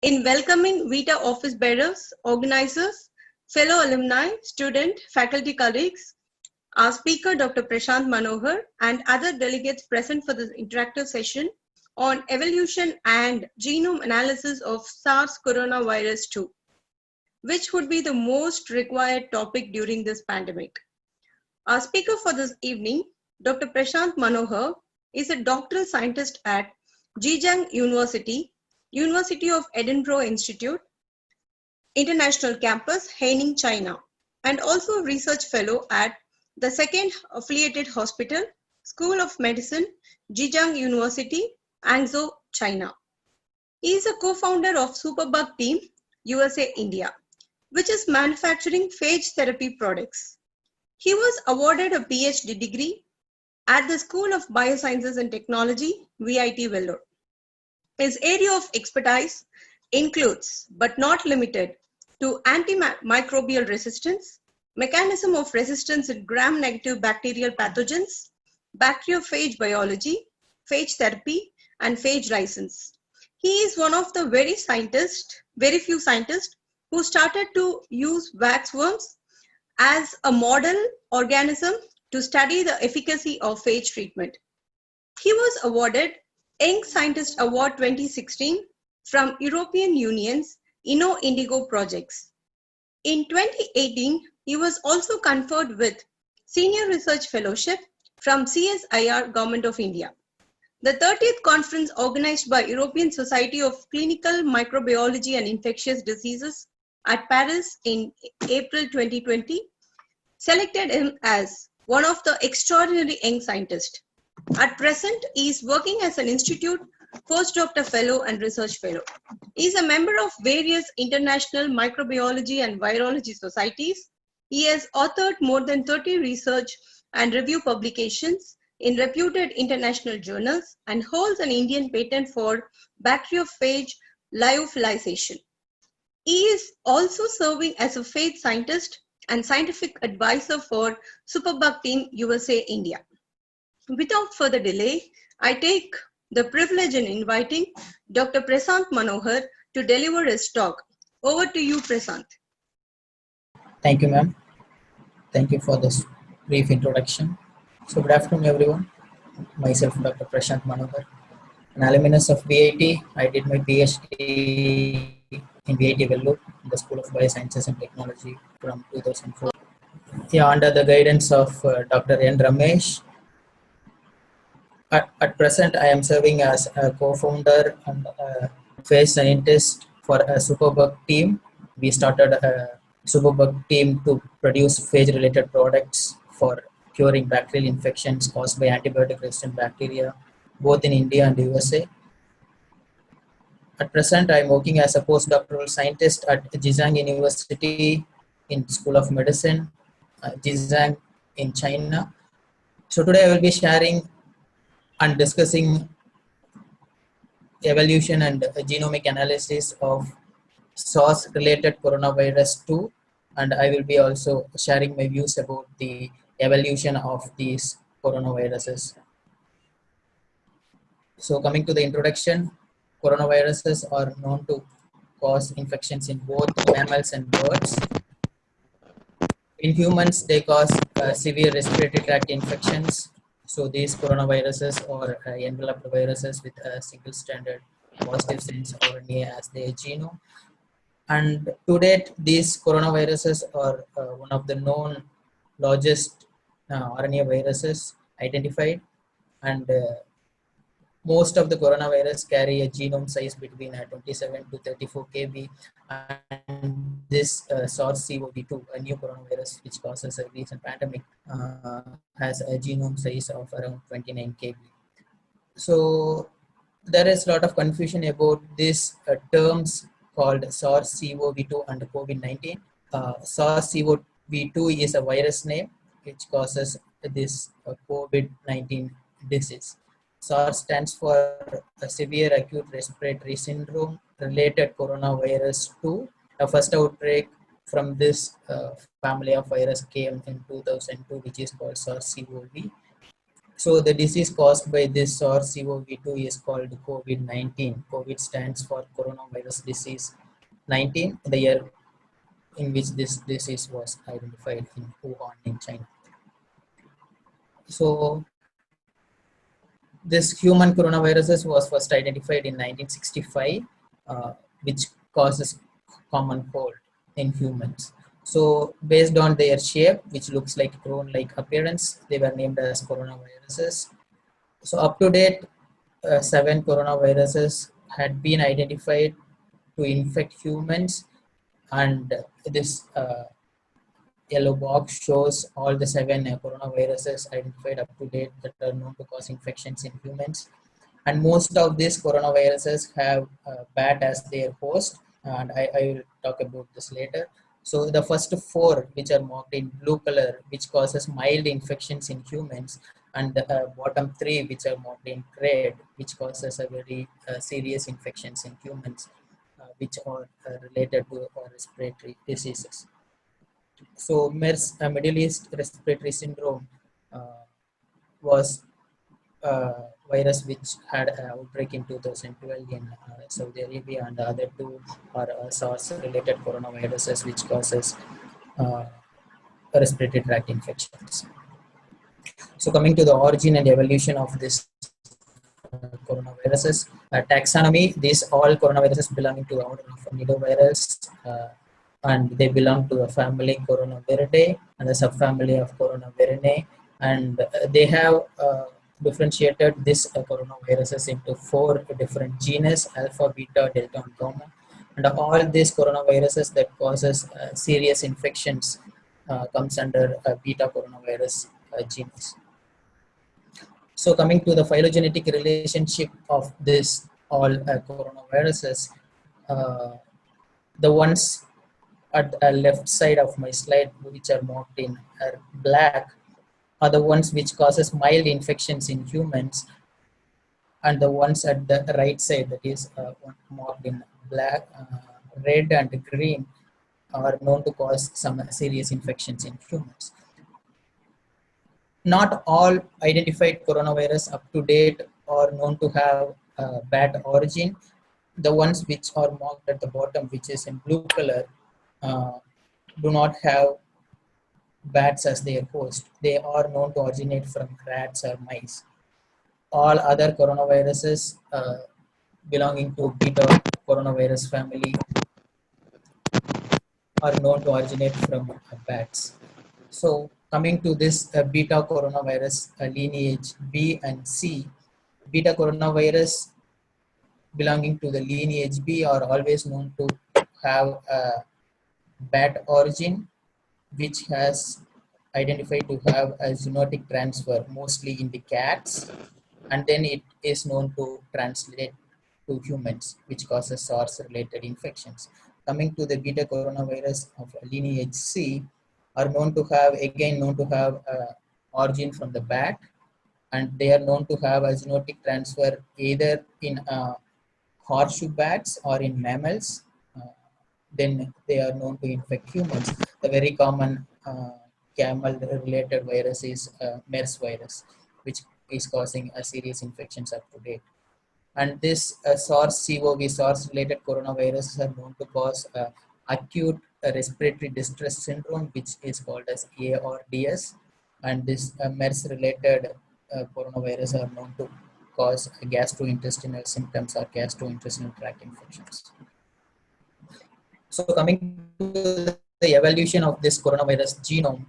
in welcoming Vita office bearers, organizers, fellow alumni, student, faculty colleagues, our speaker Dr. Prasanth Manohar and other delegates present for this interactive session on evolution and genome analysis of SARS-CoV-2, which would be the most required topic during this pandemic. Our speaker for this evening, Dr. Prasanth Manohar, is a doctoral scientist at Zhejiang University, University of Edinburgh Institute, International Campus, Haining, China, and also a research fellow at the second affiliated hospital, School of Medicine, Zhejiang University, Hangzhou, China. He is a co-founder of Superbug Team, USA, India, which is manufacturing phage therapy products. He was awarded a PhD degree at the School of Biosciences and Technology, VIT Vellore. His area of expertise includes, but not limited to antimicrobial resistance, mechanism of resistance in gram-negative bacterial pathogens, bacteriophage biology, phage therapy, and phage license. He is one of the very few scientists who started to use waxworms as a model organism to study the efficacy of phage treatment. He was awarded Young Scientist Award 2016 from European Union's InnoIndigo projects. In 2018, he was also conferred with Senior Research Fellowship from CSIR Government of India. The 30th conference organized by European Society of Clinical Microbiology and Infectious Diseases at Paris in April 2020 selected him as one of the extraordinary young scientists. At present, he is working as an institute postdoctoral fellow and research fellow. He is a member of various international microbiology and virology societies. He has authored more than 30 research and review publications in reputed international journals and holds an Indian patent for bacteriophage lyophilization. He is also serving as a phage scientist and scientific advisor for Superbug Team USA India. Without further delay, I take the privilege in inviting Dr. Prasanth Manohar to deliver his talk. Over to you, Prasanth. Thank you, ma'am. Thank you for this brief introduction. So, good afternoon, everyone. Myself, Dr. Prasanth Manohar, an alumnus of VIT. I did my PhD in VIT Vellore, in the School of Biosciences and Technology from 2004. Yeah, under the guidance of Dr. N. Ramesh. At present, I am serving as a co-founder and phage scientist for a Superbug team. We started a Superbug team to produce phage-related products for curing bacterial infections caused by antibiotic-resistant bacteria, both in India and USA. At present, I am working as a postdoctoral scientist at Zhejiang University in School of Medicine, Zhejiang in China. So today I will be sharing and discussing evolution and genomic analysis of SARS-related coronavirus 2, and I will be also sharing my views about the evolution of these coronaviruses. So coming to the introduction, coronaviruses are known to cause infections in both mammals and birds. In humans, they cause severe respiratory tract infections. So these coronaviruses are enveloped viruses with a single-stranded positive sense RNA as their genome. And to date, these coronaviruses are one of the known largest RNA viruses identified, and most of the coronavirus carry a genome size between 27 to 34 kb, and this SARS-CoV-2, a new coronavirus which causes a recent pandemic, has a genome size of around 29 kb. So there is a lot of confusion about these terms called SARS-CoV-2 and COVID-19. SARS-CoV-2 is a virus name which causes this COVID-19 disease. SARS stands for a severe acute respiratory syndrome related coronavirus 2. The first outbreak from this family of virus came in 2002, which is called SARS-CoV. So the disease caused by this SARS-CoV-2 is called COVID-19. COVID stands for coronavirus disease 19, the year in which this disease was identified in Wuhan in China. So this human coronaviruses was first identified in 1965, which causes common cold in humans. So based on their shape, which looks like crown-like appearance, they were named as coronaviruses. So up to date, 7 coronaviruses had been identified to infect humans, and this yellow box shows all the 7 coronaviruses identified up to date that are known to cause infections in humans. And most of these coronaviruses have bat as their host, and I will talk about this later. So the first 4, which are marked in blue color, which causes mild infections in humans, and the bottom 3, which are marked in red, which causes a very serious infections in humans, which are related to respiratory diseases. So MERS, Middle East Respiratory Syndrome, was virus which had an outbreak in 2012 in Saudi Arabia, and the other 2 are SARS-related coronaviruses which causes uh, respiratory tract infections. So coming to the origin and evolution of this coronaviruses, taxonomy, these all coronaviruses belonging to the order of nidovirus, and they belong to the family Coronaviridae and the subfamily of Coronavirinae, and they have differentiated this coronaviruses into 4 different genus: alpha, beta, delta, and gamma. And all these coronaviruses that causes serious infections comes under beta coronavirus genus. So coming to the phylogenetic relationship of this all coronaviruses, the ones at the left side of my slide, which are marked in black, are the ones which causes mild infections in humans, and the ones at the right side, that is marked in black, red and green, are known to cause some serious infections in humans. Not all identified coronavirus up to date are known to have bat origin. The ones which are marked at the bottom, which is in blue color, do not have bats as their host. They are known to originate from rats or mice. All other coronaviruses belonging to beta coronavirus family are known to originate from bats. So coming to this beta coronavirus lineage B and C, beta coronavirus belonging to the lineage B are always known to have a bat origin, which has identified to have a zoonotic transfer mostly in the cats, and then it is known to translate to humans, which causes SARS-related infections. Coming to the beta coronavirus of lineage C, are known to have origin from the bat, and they are known to have a zoonotic transfer either in horseshoe bats or in mammals. Then they are known to infect humans. The very common camel-related virus is MERS virus, which is causing serious infections up to date. And this SARS-CoV, SARS-related coronaviruses are known to cause acute respiratory distress syndrome, which is called as ARDS. And this MERS-related coronavirus are known to cause gastrointestinal symptoms or gastrointestinal tract infections. So coming to the evolution of this coronavirus genome,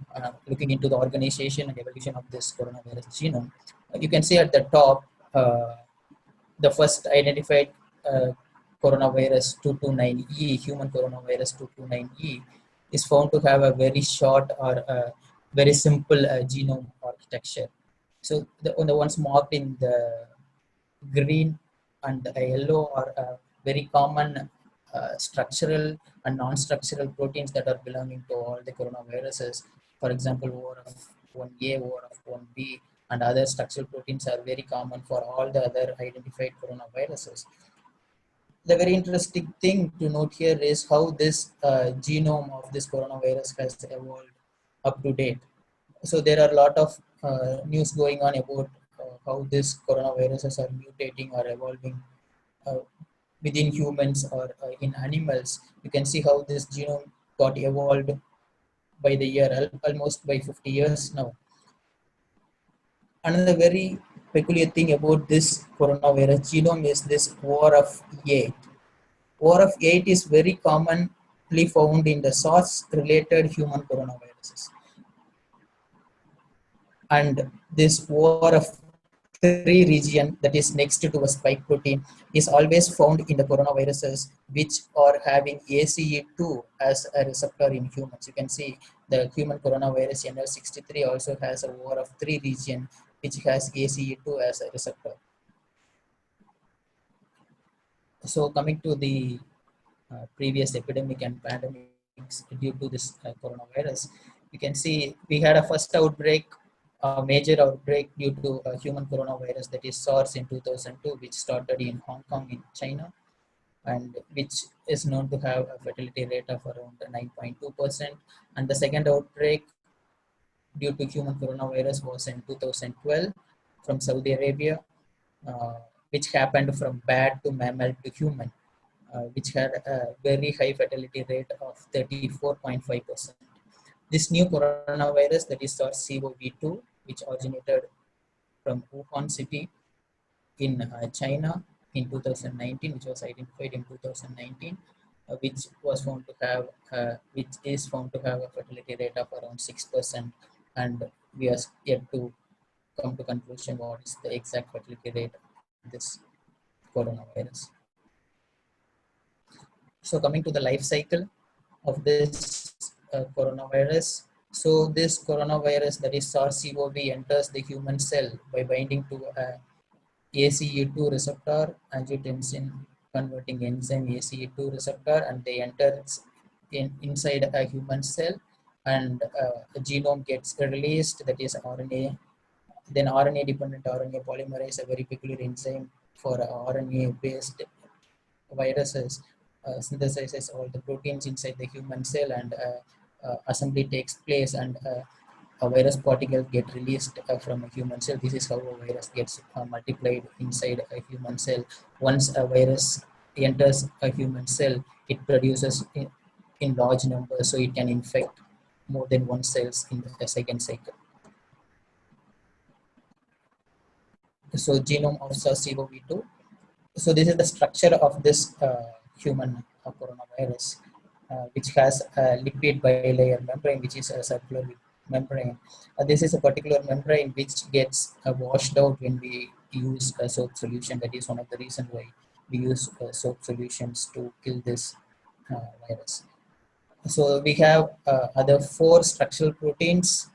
looking into the organization and evolution of this coronavirus genome, you can see at the top, the first identified coronavirus 229E, human coronavirus 229E, is found to have a very short or very simple genome architecture. So the ones marked in the green and the yellow are very common structural and non-structural proteins that are belonging to all the coronaviruses. For example, ORF1A, ORF1B, and other structural proteins are very common for all the other identified coronaviruses. The very interesting thing to note here is how this genome of this coronavirus has evolved up to date. So there are a lot of news going on about how these coronaviruses are mutating or evolving within humans or in animals. You can see how this genome got evolved by the year, almost by 50 years now. Another very peculiar thing about this coronavirus genome is this war of 8. War of 8 is very commonly found in the SARS-related human coronaviruses. And this war of 3 region that is next to a spike protein is always found in the coronaviruses which are having ACE2 as a receptor in humans. You can see the human coronavirus NL63 also has a war of 3 region which has ACE2 as a receptor. So coming to the previous epidemic and pandemics due to this coronavirus, you can see we had a first outbreak, a major outbreak due to a human coronavirus, that is SARS in 2002, which started in Hong Kong in China, and which is known to have a fatality rate of around 9.2%. And the second outbreak due to human coronavirus was in 2012 from Saudi Arabia, which happened from bat to mammal to human, which had a very high fatality rate of 34.5%. This new coronavirus, that is SARS-CoV-2, which originated from Wuhan city in China in 2019, which was identified in 2019, which was found to have, which is found to have a fatality rate of around 6%, and we are yet to come to conclusion what is the exact fatality rate of this coronavirus. So coming to the life cycle of this coronavirus. So this coronavirus, that is SARS-CoV, enters the human cell by binding to a ACE2 receptor, angiotensin converting enzyme ACE2 receptor, and they enter inside a human cell, and a genome gets released, that is RNA. Then RNA dependent RNA polymerase, a very peculiar enzyme for RNA based viruses, synthesizes all the proteins inside the human cell, and assembly takes place, and a virus particle get released from a human cell. This is how a virus gets multiplied inside a human cell. Once a virus enters a human cell, it produces in large numbers, so it can infect more than one cells in the second cycle. So genome of SARS-CoV-2. So this is the structure of this human coronavirus, which has a lipid bilayer membrane, which is a circular membrane. This is a particular membrane which gets washed out when we use a soap solution. That is one of the reasons why we use soap solutions to kill this virus. So we have other 4 structural proteins: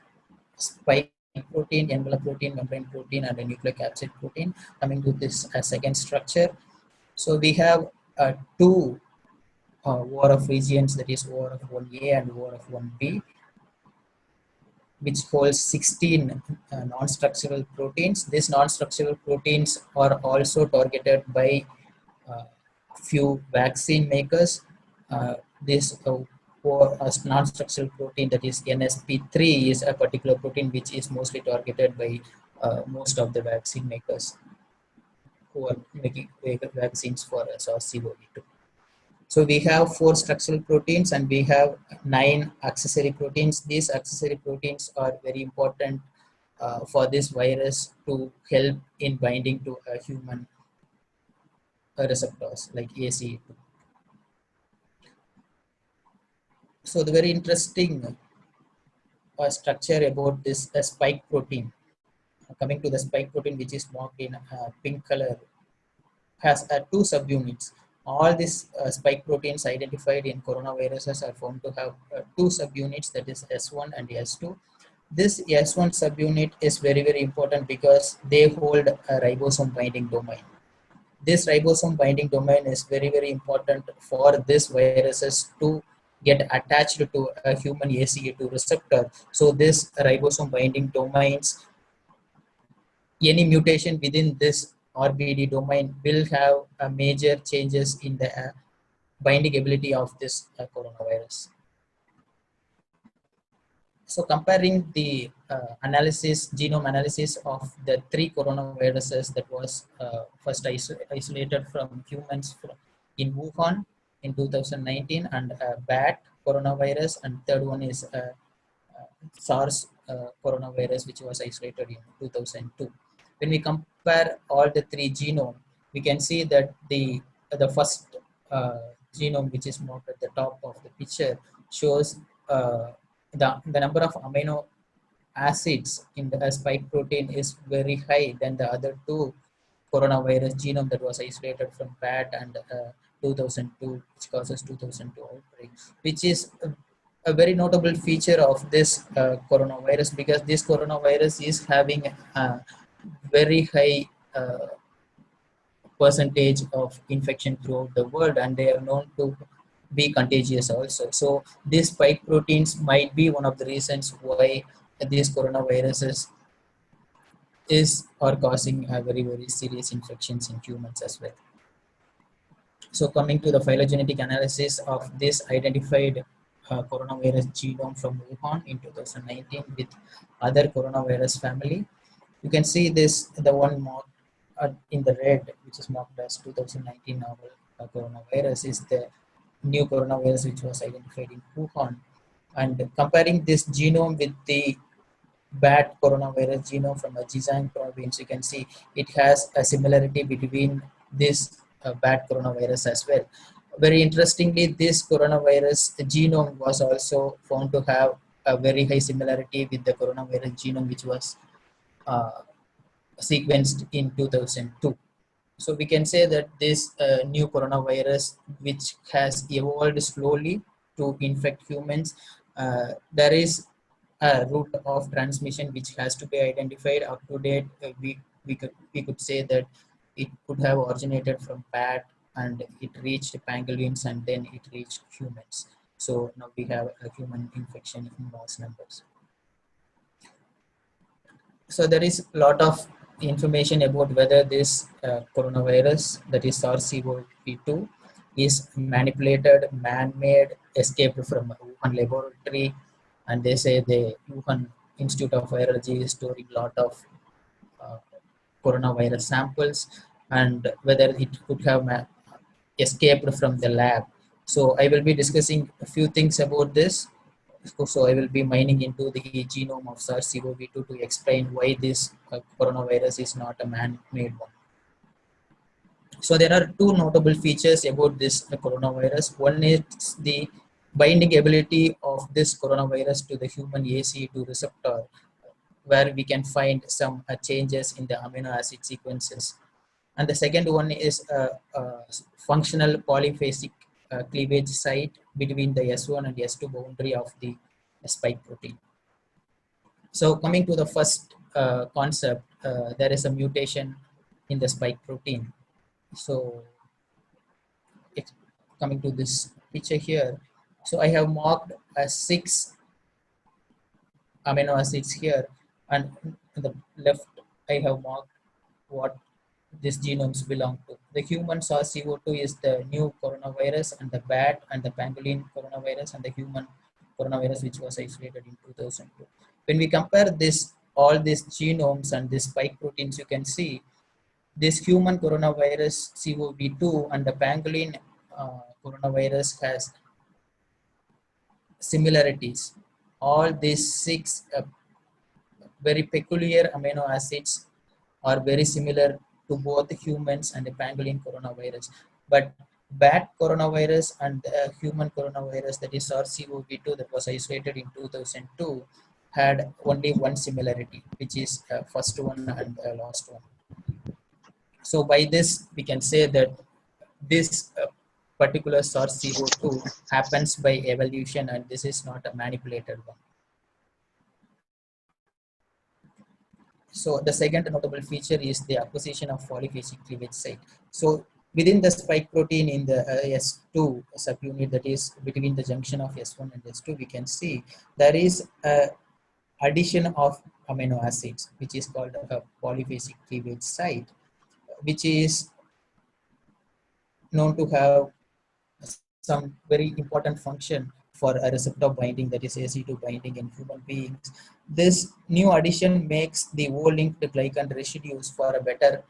spike protein, envelope protein, membrane protein, and a nucleocapsid protein. Coming to this second structure, so we have 2 war of regions, that is war of 1A and war of 1B, which holds 16 non-structural proteins. These non-structural proteins are also targeted by few vaccine makers. This non-structural protein, that is NSP3, is a particular protein which is mostly targeted by most of the vaccine makers who are making vaccines for SARS-CoV-2. So we have 4 structural proteins and we have 9 accessory proteins. These accessory proteins are very important for this virus to help in binding to a human receptors like ACE2. So the very interesting structure about this spike protein, coming to the spike protein, which is marked in pink color, has 2 subunits. All these spike proteins identified in coronaviruses are found to have 2 subunits, that is S1 and S2. This S1 subunit is very, very important because they hold a ribosome binding domain. This ribosome binding domain is very, very important for these viruses to get attached to a human ACE2 receptor. So this ribosome binding domains, any mutation within this RBD domain will have a major changes in the binding ability of this coronavirus. So comparing the genome analysis of the three coronaviruses that was first isolated from humans in Wuhan in 2019, and bat coronavirus, and third one is SARS coronavirus, which was isolated in 2002. When we compare all the three genome, we can see that the first genome, which is marked at the top of the picture, shows the number of amino acids in the spike protein is very high than the other two coronavirus genome that was isolated from bat and 2002, which causes 2002 outbreak, which is a very notable feature of this coronavirus, because this coronavirus is having a very high percentage of infection throughout the world, and they are known to be contagious also. So these spike proteins might be one of the reasons why these coronaviruses are causing a very serious infections in humans as well. So coming to the phylogenetic analysis of this identified coronavirus genome from Wuhan in 2019 with other coronavirus family, you can see this, the one marked in the red, which is marked as 2019 novel coronavirus, is the new coronavirus which was identified in Wuhan. And comparing this genome with the bat coronavirus genome from a Zhejiang province, you can see it has a similarity between this bat coronavirus as well. Very interestingly, this coronavirus genome was also found to have a very high similarity with the coronavirus genome which was sequenced in 2002. So we can say that this new coronavirus, which has evolved slowly to infect humans, there is a route of transmission which has to be identified. Up to date, we could say that it could have originated from bat, and it reached pangolins, and then it reached humans. So now we have a human infection in mass numbers. So there is a lot of information about whether this coronavirus, that is SARS-CoV-2, is manipulated, man-made, escaped from Wuhan laboratory, and they say the Wuhan Institute of Virology is storing a lot of coronavirus samples, and whether it could have escaped from the lab. So I will be discussing a few things about this. So I will be mining into the genome of SARS-CoV-2 to explain why this coronavirus is not a man-made one. So there are two notable features about this coronavirus. One is the binding ability of this coronavirus to the human ACE2 receptor, where we can find some changes in the amino acid sequences. And the second one is a functional polyphasic cleavage site between the S1 and S2 boundary of the spike protein. So coming to the first concept, there is a mutation in the spike protein. So coming to this picture here, so I have marked 6 amino acids here, and on the left I have marked what these genomes belong to. The human SARS-CoV-2 is the new coronavirus, and the bat and the pangolin coronavirus, and the human coronavirus which was isolated in 2002. When we compare all these genomes and these spike proteins, you can see this human coronavirus CoV-2 and the pangolin coronavirus has similarities. All these 6 very peculiar amino acids are very similar to both the humans and the pangolin coronavirus. But bat coronavirus and the human coronavirus, that is SARS-CoV-2, that was isolated in 2002, had only one similarity, which is first one and last one. So by this, we can say that this particular SARS-CoV-2 happens by evolution, and this is not a manipulated one. So the second notable feature is the acquisition of polyphasic cleavage site. So within the spike protein in the S2 subunit, that is between the junction of S1 and S2, we can see there is a addition of amino acids, which is called a polyphasic cleavage site, which is known to have some very important function for a receptor binding, that is AC2 binding in human beings. This new addition makes the O-linked glycan residues for a better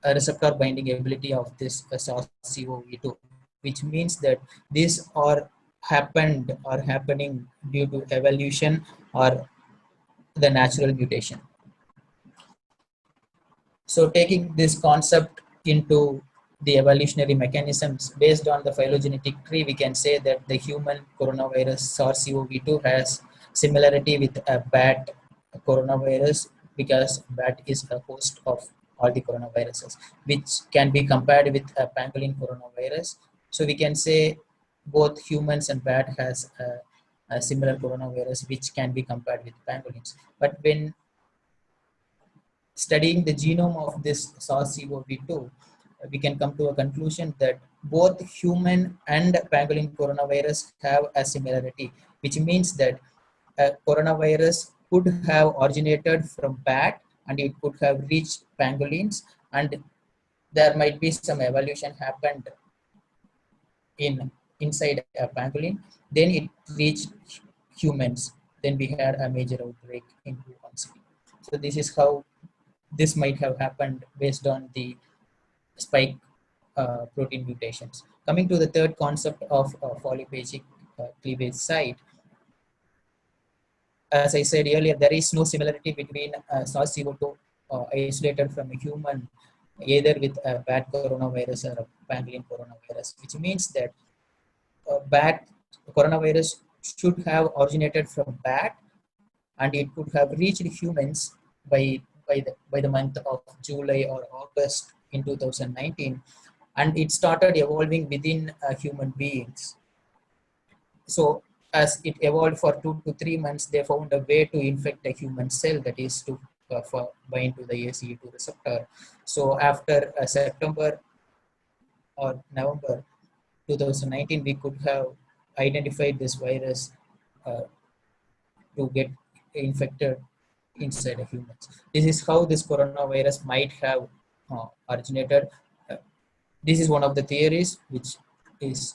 receptor binding ability of this SARS-CoV-2, which means that these are happening due to evolution or the natural mutation. So taking this concept into the evolutionary mechanisms based on the phylogenetic tree, we can say that the human coronavirus SARS-CoV-2 has similarity with a bat coronavirus, because bat is a host of all the coronaviruses, which can be compared with a pangolin coronavirus. So we can say both humans and bat has a similar coronavirus which can be compared with pangolins. But when studying the genome of this SARS-CoV-2, we can come to a conclusion that both human and pangolin coronavirus have a similarity, which means that a coronavirus could have originated from bat and it could have reached pangolins, and there might be some evolution happened inside a pangolin, then it reached humans, then we had a major outbreak in Wuhan city. So this is how this might have happened based on the spike protein mutations. Coming to the third concept of polyphagic cleavage site, as I said earlier, there is no similarity between SARS-CoV-2 isolated from a human, either with a bat coronavirus or a pangolin coronavirus, which means that bat coronavirus should have originated from bat, and it could have reached humans by the month of July or August in 2019, and it started evolving within human beings. So as it evolved for 2 to 3 months, they found a way to infect a human cell, that is to bind to the ACE2 receptor. So after September or November 2019, we could have identified this virus to get infected inside a humans. This is how this coronavirus might have originated. This is one of the theories which is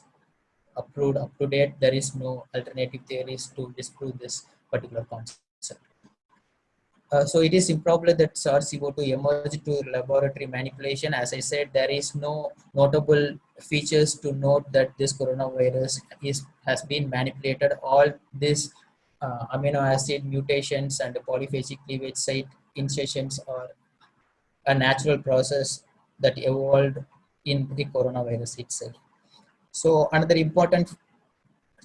approved up to date. There is no alternative theories to disprove this particular concept. So it is improbable that SARS-CoV-2 emerged to laboratory manipulation. As I said, there is no notable features to note that this coronavirus has been manipulated. All these amino acid mutations and polyphagic cleavage site insertions are a natural process that evolved in the coronavirus itself. So another important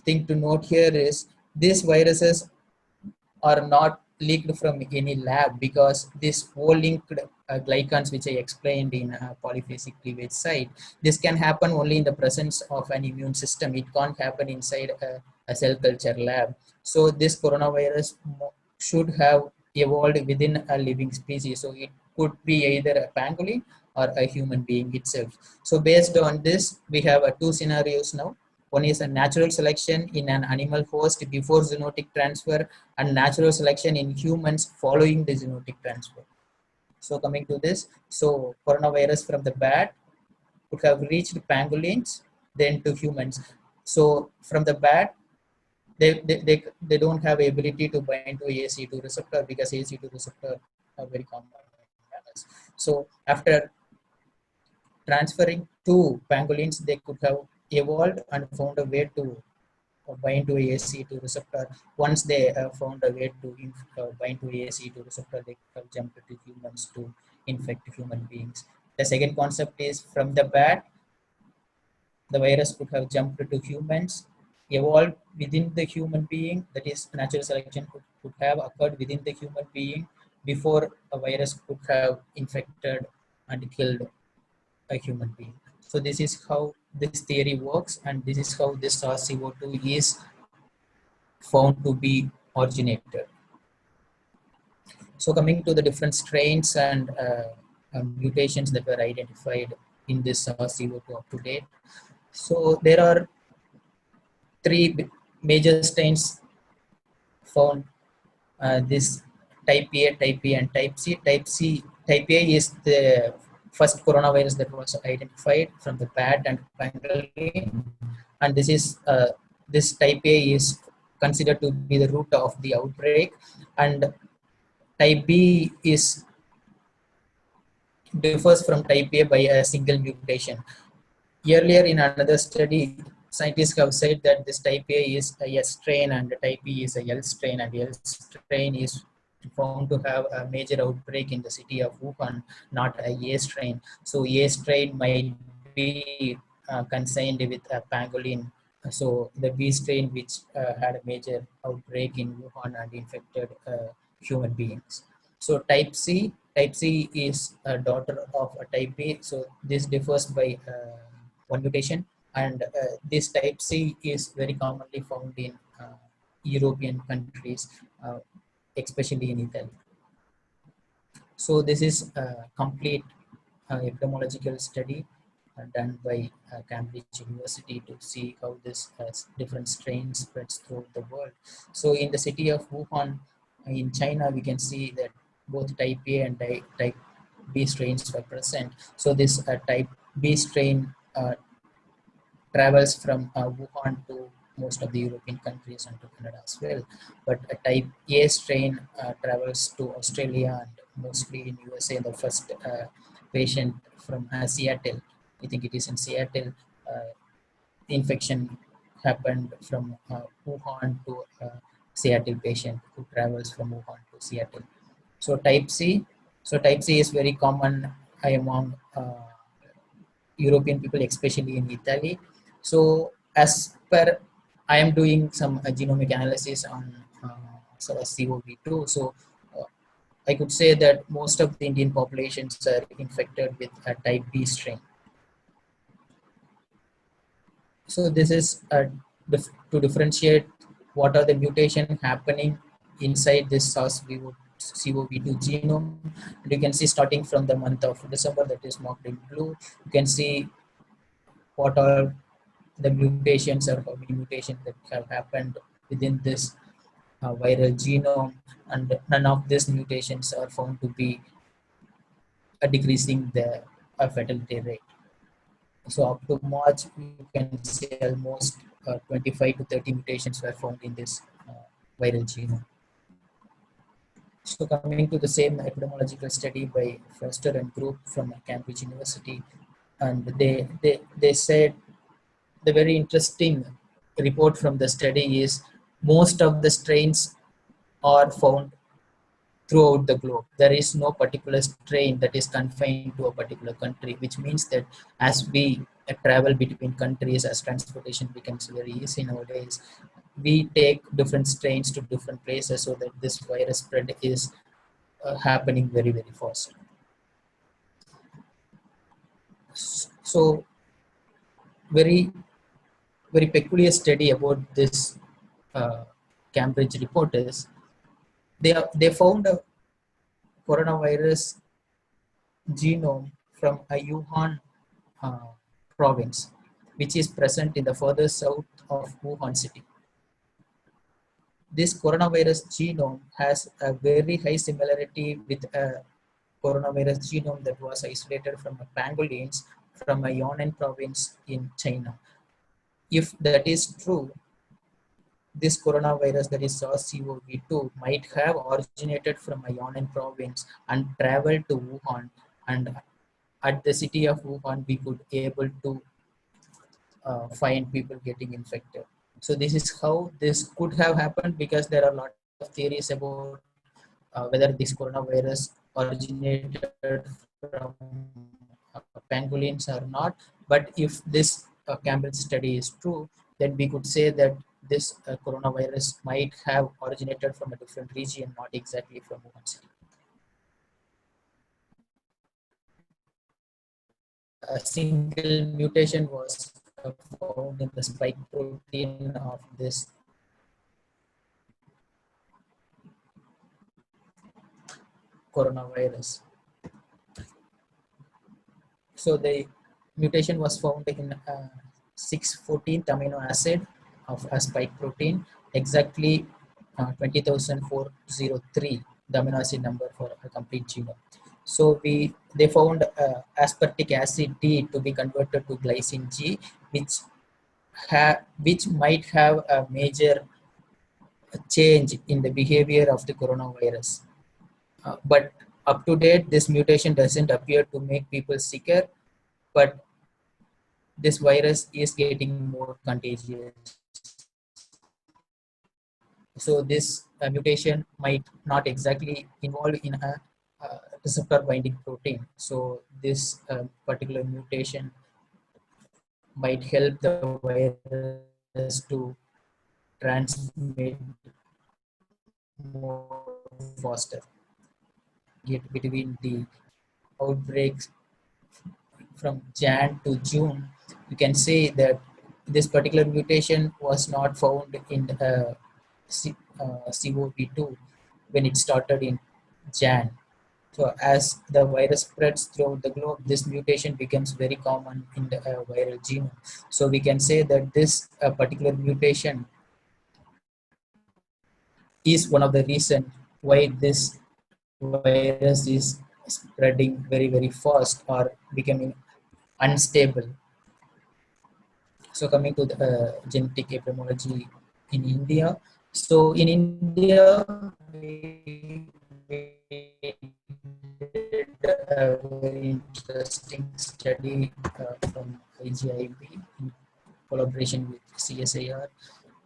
thing to note here is these viruses are not leaked from any lab, because this O-linked glycans, which I explained in polyphasic cleavage site, this can happen only in the presence of an immune system. It can't happen inside a cell culture lab. So this coronavirus should have evolved within a living species. So it could be either a pangolin or a human being itself. So based on this, we have two scenarios now. One is a natural selection in an animal host before zoonotic transfer, and natural selection in humans following the zoonotic transfer. So coming to this, so coronavirus from the bat could have reached pangolins, then to humans. So from the bat, they don't have ability to bind to ACE2 receptor, because ACE2 receptor are very common in mammals. So after transferring to pangolins, they could have evolved and found a way to bind to ACE2 receptor. Once they found a way to bind to ACE2 receptor, they have jumped to humans to infect human beings. The second concept is from the bat, the virus could have jumped to humans, evolved within the human being, that is natural selection could have occurred within the human being before a virus could have infected and killed a human being. So this is how this theory works, and this is how this SARS-CoV-2 is found to be originated. So coming to the different strains and mutations that were identified in this SARS-CoV-2 up to date. So there are three major strains found, this type A, type B, and type C. Type A is the first coronavirus that was identified from the bat and pangolin, and this type A is considered to be the root of the outbreak, and type B is differs from type A by a single mutation. Earlier in another study, scientists have said that this type A is a S strain and type B is a L strain, and L strain is found to have a major outbreak in the city of Wuhan, not a A strain. So A strain might be concerned with a pangolin. So the B strain, which had a major outbreak in Wuhan and infected human beings. So type C is a daughter of a type B. So this differs by one mutation, and this type C is very commonly found in European countries, especially in Italy. So this is a complete epidemiological study done by Cambridge University to see how this different strains spreads through the world. So in the city of Wuhan in China, we can see that both type A and type B strains were present. So this type B strain travels from Wuhan to most of the European countries and to Canada as well. But a type A strain travels to Australia and mostly in USA. The first patient from Seattle, I think it is in Seattle, infection happened from Wuhan to Seattle patient who travels from Wuhan to Seattle. So type C is very common among European people, especially in Italy. So as per, I am doing some genomic analysis on SARS-CoV-2. So I could say that most of the Indian populations are infected with a type B strain. So this is to differentiate what are the mutation happening inside this SARS-CoV-2 genome. And you can see starting from the month of December, that is marked in blue, you can see what are the mutations or how many mutations that have happened within this viral genome, and none of these mutations are found to be decreasing the fatality rate. So up to March, you can see almost 25 to 30 mutations were found in this viral genome. So coming to the same epidemiological study by Foster and group from Cambridge University, and they said the very interesting report from the study is most of the strains are found throughout the globe. There is no particular strain that is confined to a particular country, which means that as we travel between countries, as transportation becomes very easy nowadays, we take different strains to different places so that this virus spread is happening very, very fast. So very peculiar study about this Cambridge report is they found a coronavirus genome from a Wuhan province, which is present in the further south of Wuhan city. This coronavirus genome has a very high similarity with a coronavirus genome that was isolated from a pangolins from a Yunnan province in China. If that is true, this coronavirus, that is SARS-CoV-2, might have originated from a Yunnan province and traveled to Wuhan, and at the city of Wuhan we could able to find people getting infected. So this is how this could have happened, because there are a lot of theories about whether this coronavirus originated from pangolins or not. But if this Cambridge study is true, then we could say that this coronavirus might have originated from a different region, not exactly from Wuhan city. A single mutation was found in the spike protein of this coronavirus. So the mutation was found in 614th amino acid of a spike protein, exactly 20,403, the amino acid number for a complete genome. So they found aspartic acid D to be converted to glycine G, which which might have a major change in the behavior of the coronavirus. But up to date, this mutation doesn't appear to make people sicker, but this virus is getting more contagious. So this mutation might not exactly involve in a receptor binding protein. So this particular mutation might help the virus to transmit more faster. Get between the outbreaks from Jan to June, you can say that this particular mutation was not found in CoV-2 when it started in Jan. So as the virus spreads throughout the globe, this mutation becomes very common in the viral genome. So we can say that this particular mutation is one of the reasons why this virus is spreading very, very fast or becoming unstable. So coming to the genetic epidemiology in India. So in India, we did a very interesting study from IGIB in collaboration with CSIR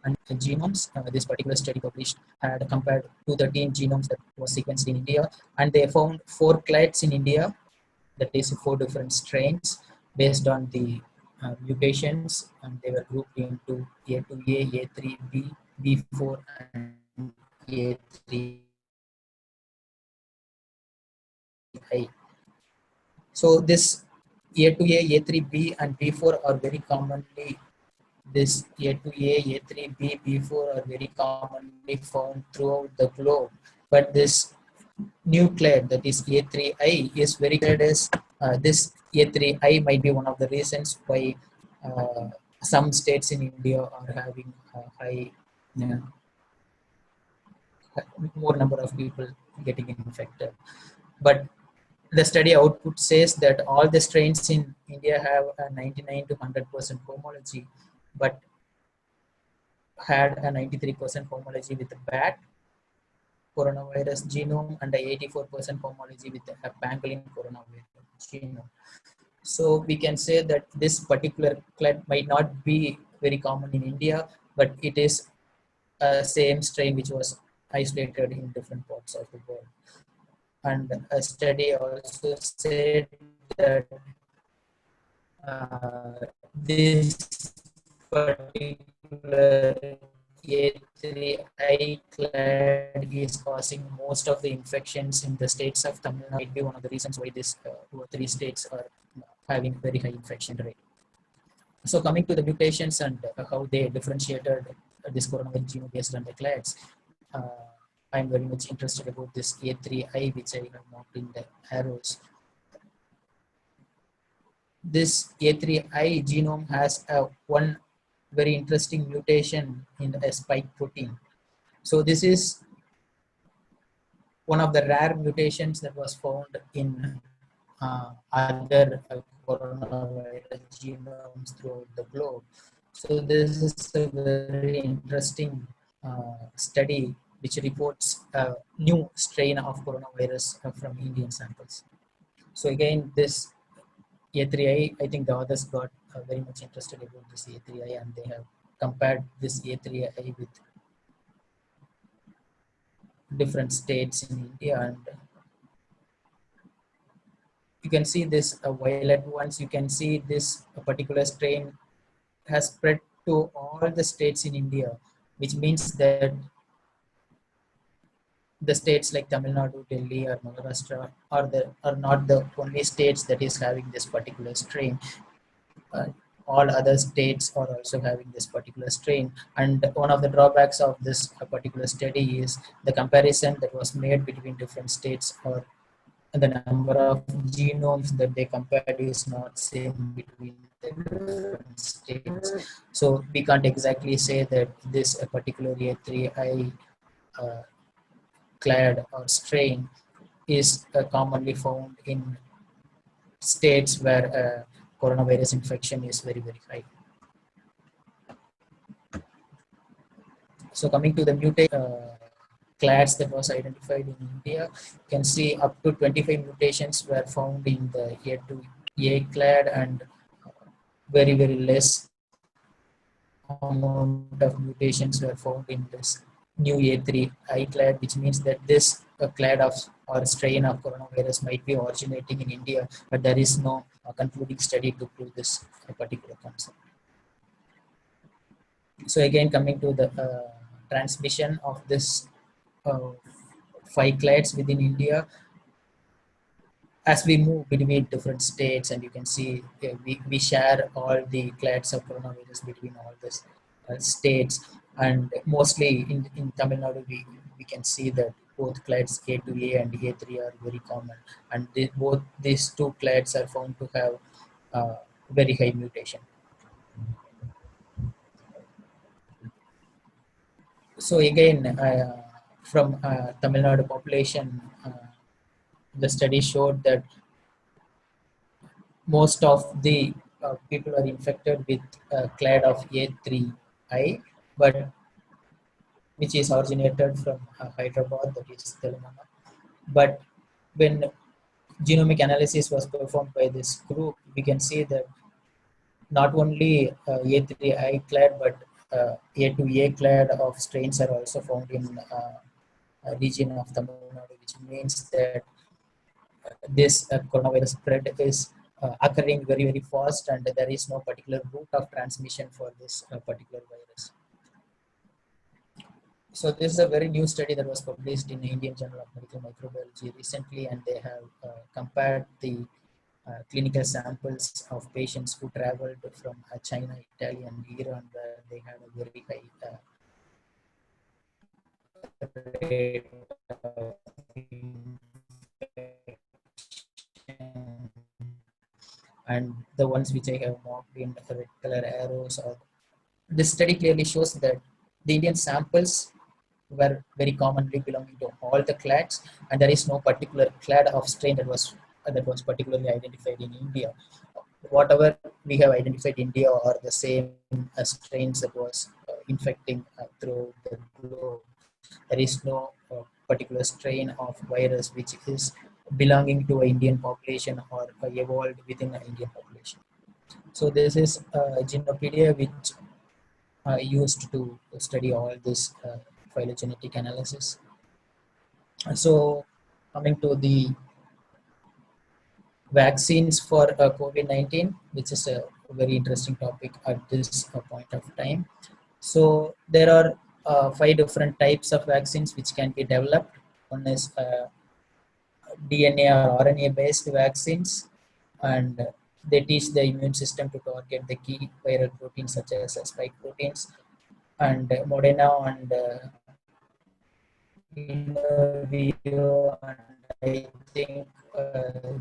and genomes. This particular study published had compared 213 genomes that was sequenced in India, and they found 4 clades in India, that is 4 different strains based on the mutations, and they were grouped into A2A, A3B, B4, and A3I. So this A2A, A3B, and B4 are very commonly this A2A, A3B, B4 are very commonly found throughout the globe, but this nuclear, that is A3I, is very good as this A3I might be one of the reasons why some states in India are having high, more number of people getting infected. But the study output says that all the strains in India have a 99 to 100% homology, but had a 93% homology with the bat coronavirus genome and a 84% homology with a pangolin coronavirus genome. So we can say that this particular clade might not be very common in India, but it is a same strain which was isolated in different parts of the world. And a study also said that this particular A3I clade is causing most of the infections in the states of Tamil Nadu. Might be one of the reasons why these 2 or 3 states are having very high infection rate. So coming to the mutations and how they differentiated this coronavirus genome based on the clades, I'm very much interested about this A3I, which I have marked in the arrows. This A3I genome has one very interesting mutation in a spike protein. So this is one of the rare mutations that was found in other coronavirus genomes throughout the globe. So this is a very interesting study which reports a new strain of coronavirus from Indian samples. So again, this A3I, I think the authors got very much interested about this A3I, and they have compared this A3I with different states in India, and you can see this violet ones. You can see this particular strain has spread to all the states in India, which means that the states like Tamil Nadu, Delhi, or Maharashtra are not the only states that is having this particular strain. All other states are also having this particular strain. And one of the drawbacks of this particular study is the comparison that was made between different states, or the number of genomes that they compared is not same between the different states. So we can't exactly say that this particular A3I clade or strain is commonly found in states where coronavirus infection is very, very high. So coming to the mutation clades that was identified in India, you can see up to 25 mutations were found in the A2A clade, and very less amount of mutations were found in this new A3I clade, which means that this clade of or strain of coronavirus might be originating in India, but there is no concluding study to prove this particular concept. So again, coming to the transmission of this 5 clades within India, as we move between different states, and you can see we share all the clades of coronavirus between all these states, and mostly in Tamil Nadu we can see that both clades A2A and A3 are very common, and both these two clades are found to have very high mutation. So again, from Tamil Nadu population, the study showed that most of the people are infected with clade of A3I, but which is originated from Hyderabad, that is Telangana. But when genomic analysis was performed by this group, we can see that not only A3I clade, but A2A clade of strains are also found in a region of Tamil Nadu, which means that this coronavirus spread is occurring very fast, and there is no particular route of transmission for this particular virus. So this is a very new study that was published in the Indian Journal of Medical Microbiology recently, and they have compared the clinical samples of patients who traveled from China, Italy, and Iran, where they had a very high rate of and the ones which I have marked in red color arrows. Or this study clearly shows that the Indian samples were very commonly belonging to all the clades, and there is no particular clade of strain that was particularly identified in India. Whatever we have identified in India are the same strains that was infecting throughout the globe. There is no particular strain of virus which is belonging to an Indian population or evolved within an Indian population. So this is a Genopedia which used to study all this phylogenetic analysis. So coming to the vaccines for COVID-19, which is a very interesting topic at this point of time. So there are 5 different types of vaccines which can be developed. One is DNA or RNA based vaccines, and they teach the immune system to target the key viral proteins such as spike proteins. And Moderna and Inovio, and I think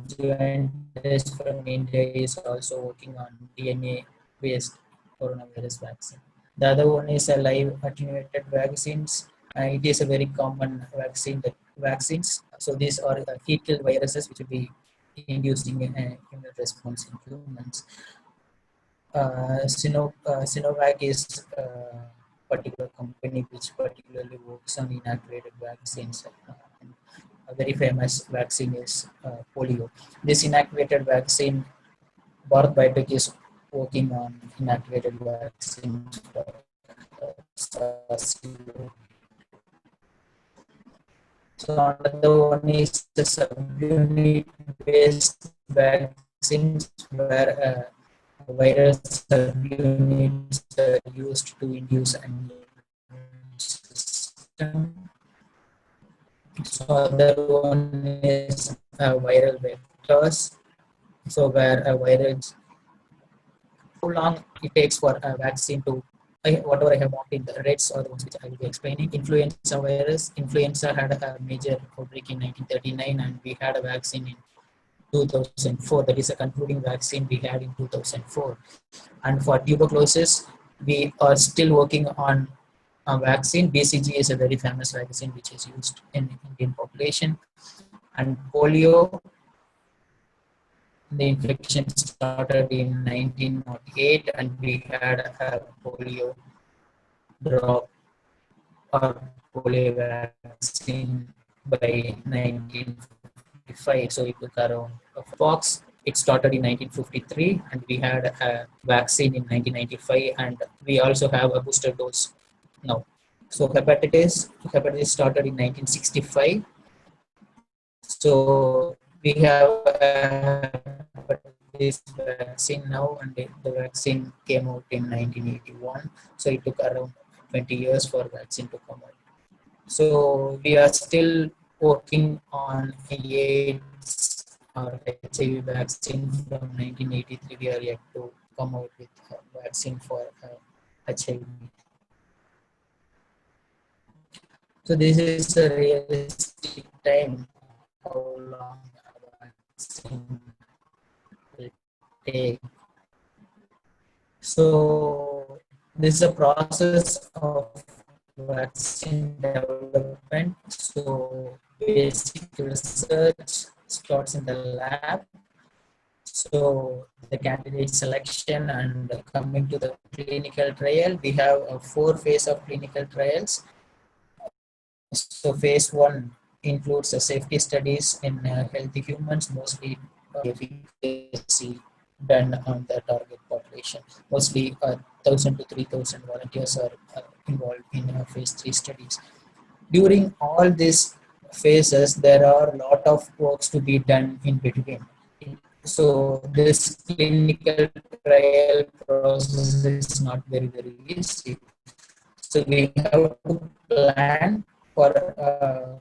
Joint from India is also working on DNA based coronavirus vaccine. The other one is a live attenuated vaccines. It is a very common vaccines. So these are heat kill viruses which will be inducing an immune response in humans. Sinovac is a particular company which particularly works on inactivated vaccines. A very famous vaccine is polio. This inactivated vaccine, Bharat Biotech is working on inactivated vaccines for SARS-CoV-2. So another one is the subunit-based vaccines, where virus subunits are used to induce an immune system. So other one is viral vectors. So where a virus, how long it takes for a vaccine to, whatever I have marked in the reds are the ones which I will be explaining. Influenza virus. Influenza had a major outbreak in 1939, and we had a vaccine in 2004. That is a concluding vaccine we had in 2004. And for tuberculosis, we are still working on a vaccine. BCG is a very famous vaccine which is used in the Indian population. And polio, the infection started in 1908, and we had a polio drop or polio vaccine by 1955. So it took around pox. It started in 1953, and we had a vaccine in 1995, and we also have a booster dose now. So hepatitis started in 1965. So we have a hepatitis vaccine now, and the vaccine came out in 1981. So it took around 20 years for vaccine to come out. So we are still working on AIDS or HIV vaccine from 1983. We are yet to come out with a vaccine for HIV. So this is a realistic time how long a vaccine will take. So this is a process of vaccine development. So basic research starts in the lab. So the candidate selection and coming to the clinical trial, we have a 4 phase of clinical trials. So phase 1 includes the safety studies in healthy humans, mostly efficacy done on the target population. Mostly 1,000 to 3,000 volunteers are involved in phase 3 studies. During all these phases, there are a lot of works to be done in between. So this clinical trial process is not very easy. So we have to plan for a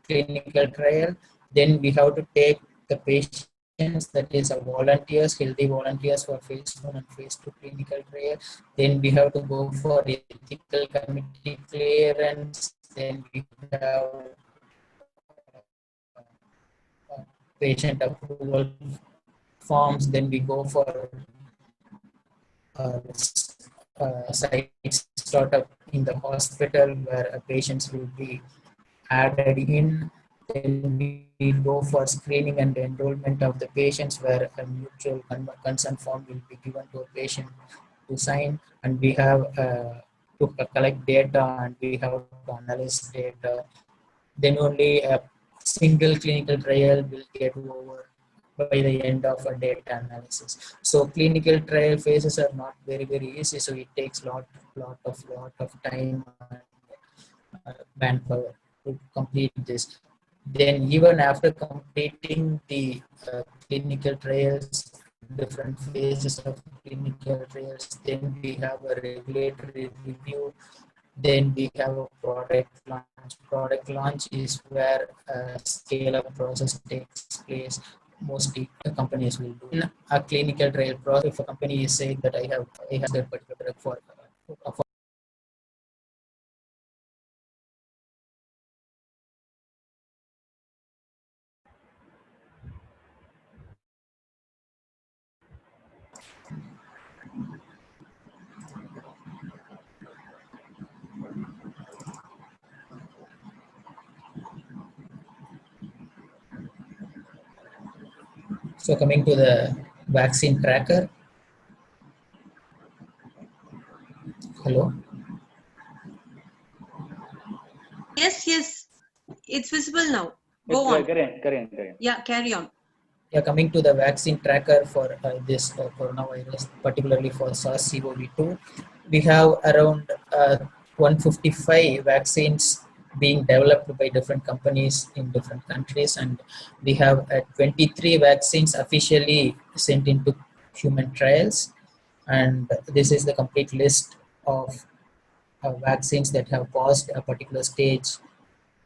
clinical trial. Then we have to take the patients, that is volunteers, healthy volunteers for phase 1 and phase 2 clinical trial. Then we have to go for ethical committee clearance. Then we have patient approval forms. Then we go for site startup in the hospital where patients will be added in. Then we go for screening and enrollment of the patients where a mutual consent form will be given to a patient to sign, and we have to collect data and we have to analyze data. Then only a single clinical trial will get over by the end of a data analysis. So clinical trial phases are not very easy. So it takes lot of time and manpower to complete this. Then even after completing the clinical trials, different phases of clinical trials, then we have a regulatory review. Then we have a product launch. Product launch is where a scale-up process takes place. Mostly companies will do. In a clinical trial process, if a company is saying that I have that particular drug for So coming to the vaccine tracker. Hello. Yes, it's visible now. Go on. Carry on. Yeah, carry on. Yeah, coming to the vaccine tracker for this coronavirus, particularly for SARS-CoV-2, we have around 155 vaccines being developed by different companies in different countries, and we have 23 vaccines officially sent into human trials. And this is the complete list of vaccines that have passed a particular stage.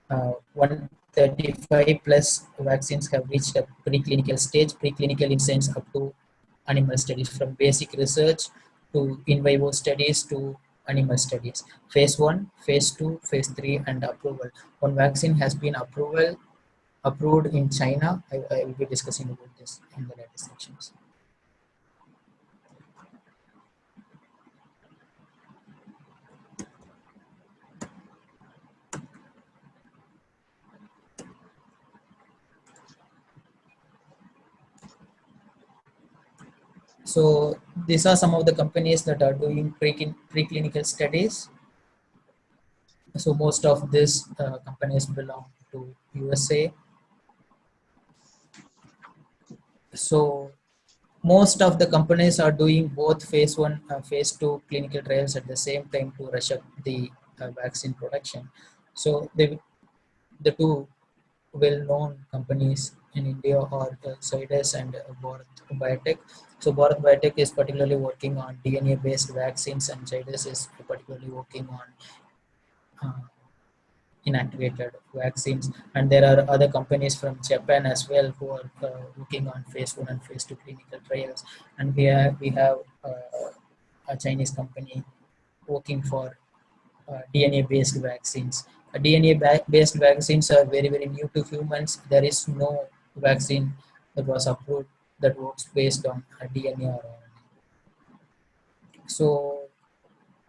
135 plus vaccines have reached a preclinical stage. Preclinical in sense up to animal studies, from basic research to in vivo studies to animal studies. Phase 1, phase 2, phase 3, and approval. One vaccine has been approved in China. I will be discussing about this in the later sections. So these are some of the companies that are doing preclinical studies. So most of these companies belong to USA. So most of the companies are doing both phase 1 and phase 2 clinical trials at the same time to rush up the vaccine production. So the two well-known companies in India are Zydus and Bharat Biotech. So Bharat Biotech is particularly working on DNA-based vaccines, and Zydus is particularly working on uh, inactivated vaccines. And there are other companies from Japan as well who are working on phase 1 and phase 2 clinical trials. And we have a Chinese company working for DNA-based vaccines. DNA-based vaccines are very, very new to humans. There is no vaccine that was approved that works based on DNA or RNA. So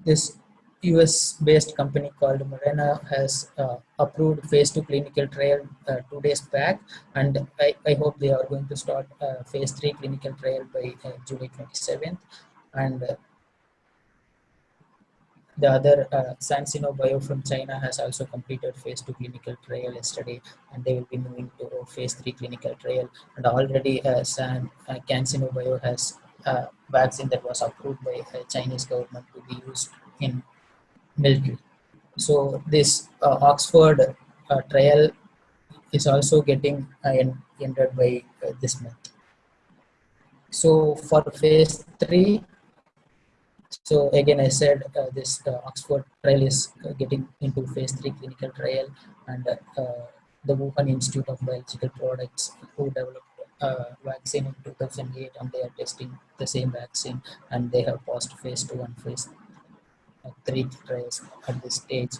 this US-based company called Moderna has approved phase 2 clinical trial 2 days back, and I hope they are going to start phase 3 clinical trial by July 27th. And the other Sansino Bio from China has also completed phase 2 clinical trial yesterday, and they will be moving to a phase 3 clinical trial. And already CanSino Bio has a vaccine that was approved by the Chinese government to be used in military. So this Oxford trial is also getting ended by this month. So for phase 3, so again, I said this Oxford trial is getting into phase 3 clinical trial, and the Wuhan Institute of Biological Products, who developed vaccine in 2008, and they are testing the same vaccine, and they have passed phase 2 and phase 3 trials at this stage.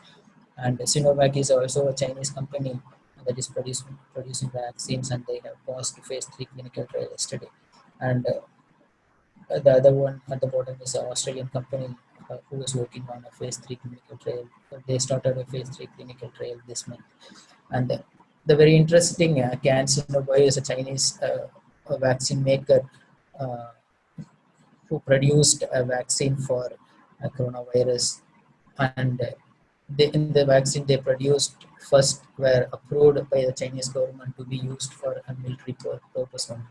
And Sinovac is also a Chinese company that is producing vaccines, and they have passed phase 3 clinical trial yesterday. And the other one at the bottom is an Australian company who is working on a phase 3 clinical trial. They started a phase 3 clinical trial this month. And the very interesting CanSino Bio is a Chinese a vaccine maker uh, who produced a vaccine for coronavirus. And in the vaccine they produced first were approved by the Chinese government to be used for a military purpose only,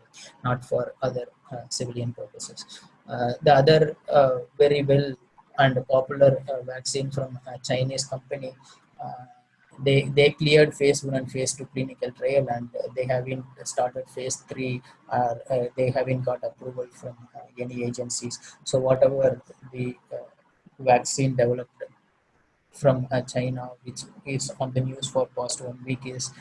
not for other civilian purposes. The other very well and popular vaccine from a Chinese company, uh, they cleared phase 1 and phase 2 clinical trial, and they haven't started phase 3, or they haven't got approval from any agencies. So whatever the vaccine developed from China, which is on the news for past 1 week, is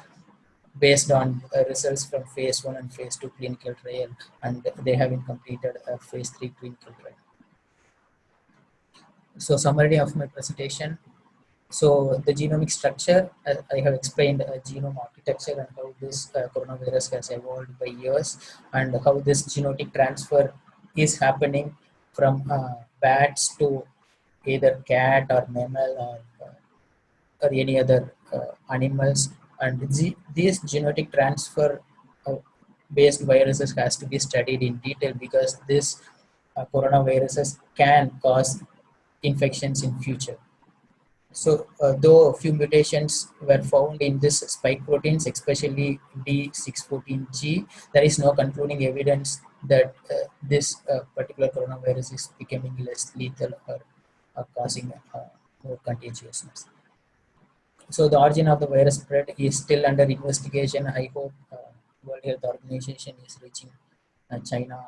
based on results from phase 1 and phase 2 clinical trial, and they haven't completed a phase 3 clinical trial. So summary of my presentation. So the genomic structure, I have explained genome architecture and how this coronavirus has evolved by years, and how this genetic transfer is happening from bats to either cat or mammal or any other animals. And these genetic transfer based viruses has to be studied in detail, because this coronaviruses can cause infections in future. So, though a few mutations were found in this spike proteins, especially D614G, there is no concluding evidence that this particular coronavirus is becoming less lethal or causing more contagiousness. So, the origin of the virus spread is still under investigation. I hope World Health Organization is reaching China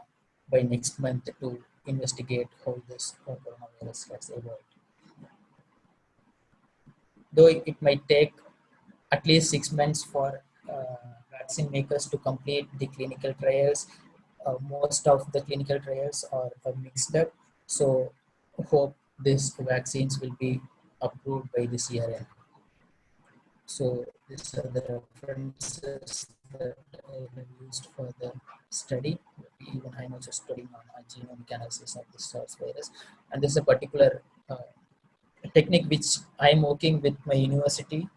by next month to investigate how this coronavirus has evolved. Though it might take at least 6 months for vaccine makers to complete the clinical trials. Most of the clinical trials are mixed up. So hope these vaccines will be approved by this year end. So these are the references that I have used for the study. Even I'm also studying on genomic analysis of the SARS virus. And this is a particular technique which I'm working with my university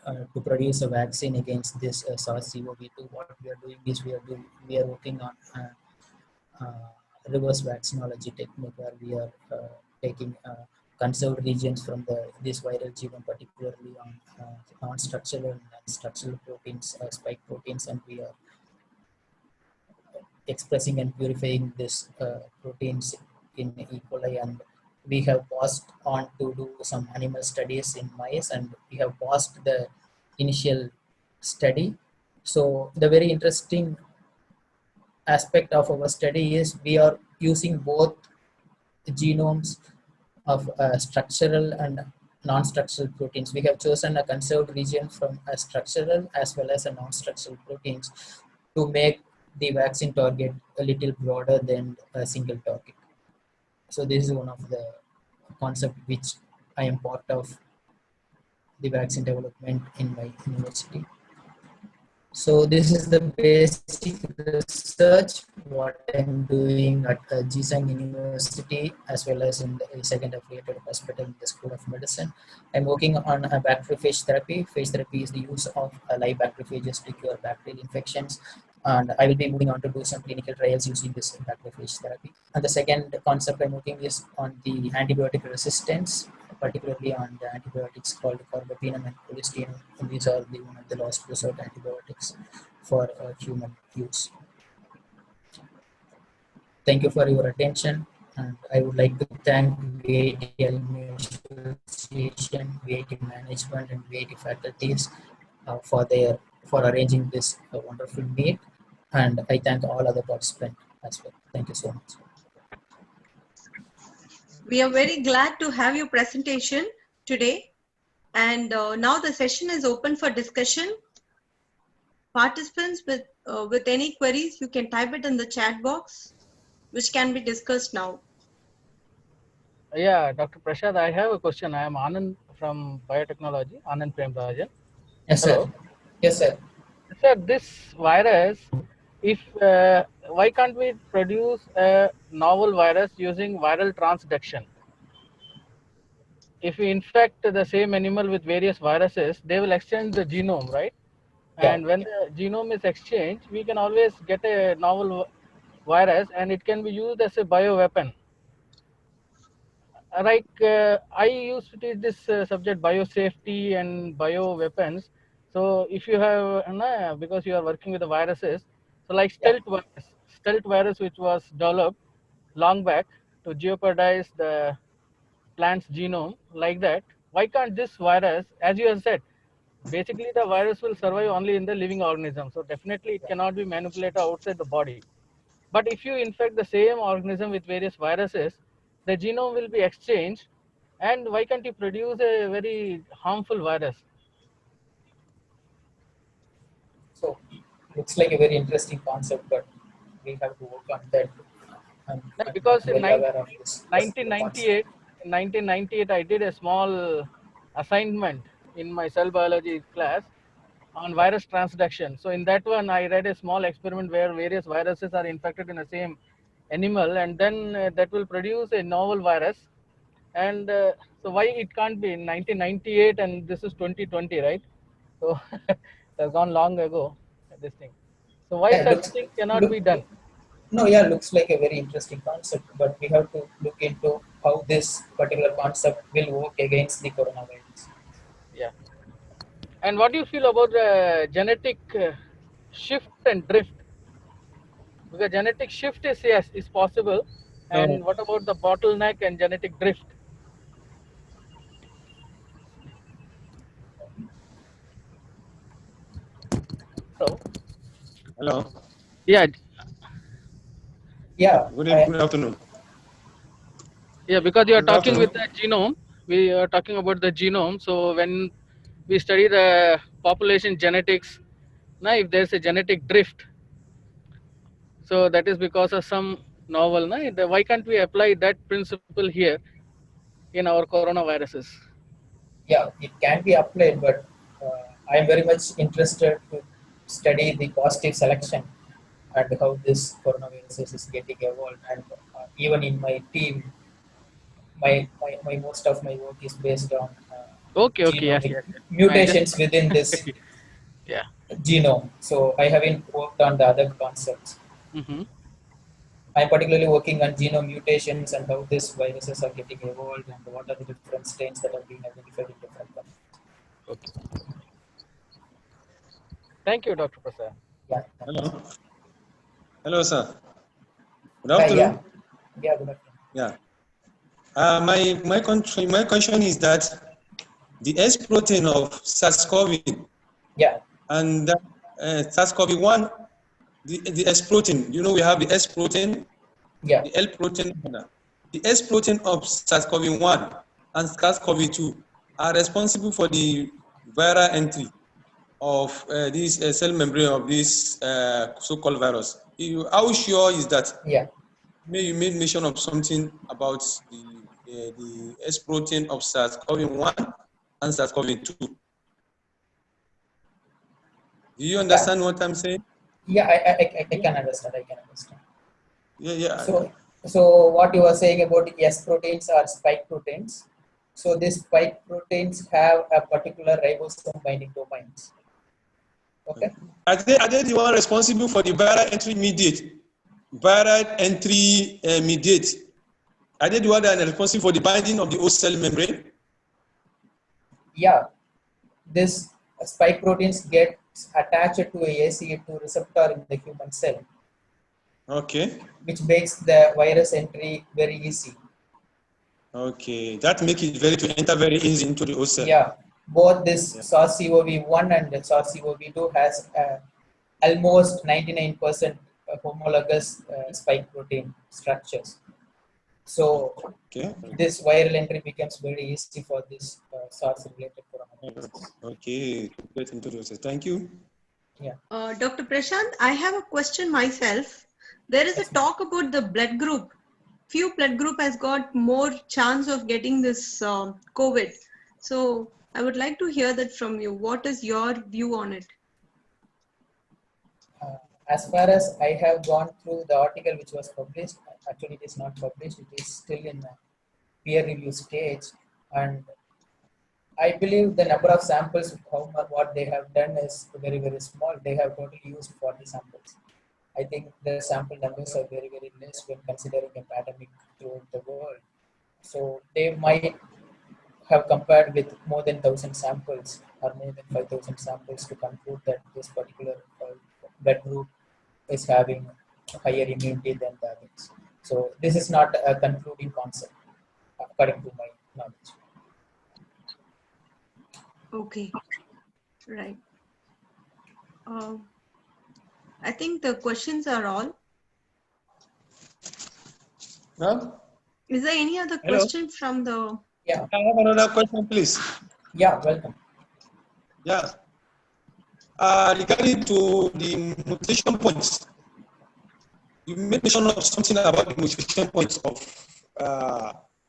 to produce a vaccine against this SARS-CoV-2. What we are doing is we are working on reverse vaccinology technique, where we are taking conserved regions from this viral genome, particularly on non-structural and structural proteins, spike proteins, and we are expressing and purifying this proteins in E. coli, and we have passed on to do some animal studies in mice, and we have passed the initial study. So the very interesting aspect of our study is we are using both genomes of structural and non-structural proteins. We have chosen a conserved region from a structural as well as a non-structural proteins to make the vaccine target a little broader than a single target. So this is one of the concept which I am part of the vaccine development in my university. So this is the basic research what I'm doing at GSAM University as well as in the second affiliated hospital in the School of Medicine. I'm working on a bacteriophage therapy. Phage therapy is the use of live bacteriophages to cure bacterial infections. And I will be moving on to do some clinical trials using this bacteriophage therapy. And the second concept I'm working is on the antibiotic resistance, particularly on the antibiotics called carbapenem and colistin. And these are the one of the last resort antibiotics for human use. Thank you for your attention, and I would like to thank VIT Alumni Association, VIT management, and VIT faculties for arranging this wonderful meet, and I thank all other participants as well. Thank you so much. We are very glad to have your presentation today. And now the session is open for discussion. Participants with any queries, you can type it in the chat box, which can be discussed now. Yeah, Dr. Prashad, I have a question. I am Anand from Biotechnology, Anand Premrajan. Yes, Hello. sir. Yes, sir. Sir, this virus, if why can't we produce a novel virus using viral transduction? If we infect the same animal with various viruses, they will exchange the genome, right? And when the genome is exchanged, we can always get a novel virus, and it can be used as a bioweapon. I used to teach this subject biosafety and bioweapons. So if you have, because you are working with the viruses, so like stealth virus which was developed long back to jeopardize the plant's genome, like that, why can't this virus, as you have said, basically the virus will survive only in the living organism. So definitely it cannot be manipulated outside the body. But if you infect the same organism with various viruses, the genome will be exchanged, and why can't you produce a very harmful virus? So looks like a very interesting concept, but we have to work on that. I'm Because not in well aware of this 1998, I did a small assignment in my cell biology class on virus transduction. So in that one, I read a small experiment where various viruses are infected in the same animal, and then that will produce a novel virus. And so why it can't be in 1998 and this is 2020, right? So that's gone long ago, this thing. So why Yeah, such thing cannot be done? no, yeah, looks like a very interesting concept, but we have to look into how this particular concept will work against the coronavirus. Yeah. And what do you feel about the genetic shift and drift? Because genetic shift is, yes, is possible. And what about the bottleneck and genetic drift? So, Hello. yeah, Yeah, Good afternoon. yeah, because you are Good talking with afternoon. the genome, we are talking about the genome. So when we study the population genetics, now if there's a genetic drift, so that is because of some novel. Why can't we apply that principle here in our coronaviruses? yeah, it can be applied, but I am very much interested to study the positive selection and how this coronavirus is getting evolved. And even in my team, my most of my work is based on Okay, yes, genomic yes, yes. I just mutations within this yeah. genome. So I haven't worked on the other concepts. Mm-hmm. I'm particularly working on genome mutations and how these viruses are getting evolved and what are the different strains that are being identified in different countries. Okay. Thank you, Dr. Prasad. Yeah. Hello. Hello, sir. Good Yeah. afternoon. Yeah. Good afternoon. Yeah. My question is that the S protein of SARS-CoV Yeah. and SARS-CoV-1, the S protein, we have the S protein, Yeah. the L protein. The S protein of SARS-CoV-1 and SARS-CoV-2 are responsible for the viral entry of this cell membrane of this so-called virus. How sure is that? Yeah. You made mention of something about the S protein of SARS-CoV-1 and SARS-CoV-2. Do you understand what I'm saying? Yeah. I can understand. Yeah. So what you were saying about S proteins are spike proteins. So these spike proteins have a particular ribosome binding domains. Okay. Are they the one responsible for the viral entry mediate? Are they the one that are responsible for the binding of the host cell membrane? Yeah. This spike proteins get attached to a ACE2 receptor in the human cell. Okay. Which makes the virus entry very easy. Okay, that makes it to enter very easy into the host cell. Yeah, both this SARS-CoV-1 and SARS-CoV-2 has almost 99% homologous spike protein structures. So okay, this viral entry becomes very easy for this SARS-related coronavirus. Okay, get into the host cell. Thank you. Yeah. Dr. Prasanth, I have a question myself. There is a talk about the blood group. Few blood group has got more chance of getting this COVID. So I would like to hear that from you. What is your view on it? As far as I have gone through the article which was published, actually it is not published, it is still in peer review stage, and I believe the number of samples, what they have done is very, very small. They have totally used 40 samples. I think the sample numbers are very, very less when considering a pandemic throughout the world. So they might have compared with more than 1,000 samples or more than 5,000 samples to conclude that this particular blood group is having higher immunity than the others. So this is not a concluding concept, according to my knowledge. Okay, right. I think the questions are all. Huh? Is there any other question from the... Yeah. I have another question, please. Yeah, welcome. Yeah. Regarding to the mutation points, you made mention of something about the mutation points of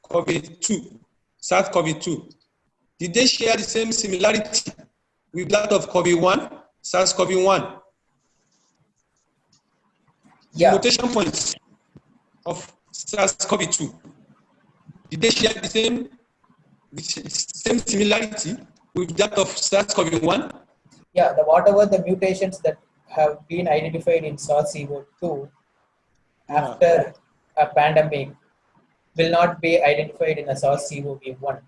COVID-2, SARS-CoV-2. Did they share the same similarity with that of COVID-1, SARS-CoV-1? Yeah. The mutation points of SARS-CoV-2, did they share the same similarity with that of SARS-CoV-1? Yeah, whatever the mutations that have been identified in SARS-CoV-2 after a pandemic will not be identified in a SARS-CoV-1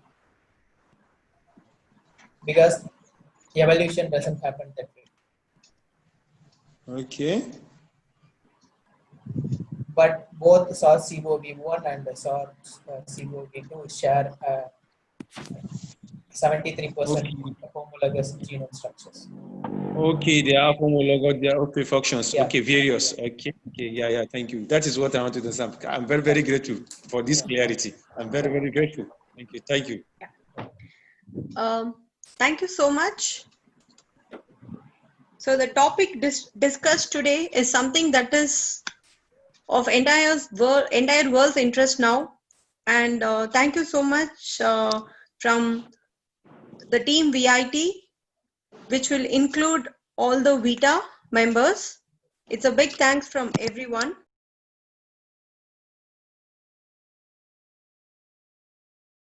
because evolution doesn't happen that way. Okay. But both SARS-CoV-1 and SARS-CoV-2 share 73% homologous genome structures. Okay, they are homologous, they are okay functions. Yeah. Okay, various. Okay, yeah, thank you. That is what I wanted to understand. I'm very, very grateful for this clarity. I'm very, very grateful. Thank you. Thank you so much. So the topic discussed today is something that is of entire world's interest now. And thank you so much from the team VIT, which will include all the VITA members. It's a big thanks from everyone.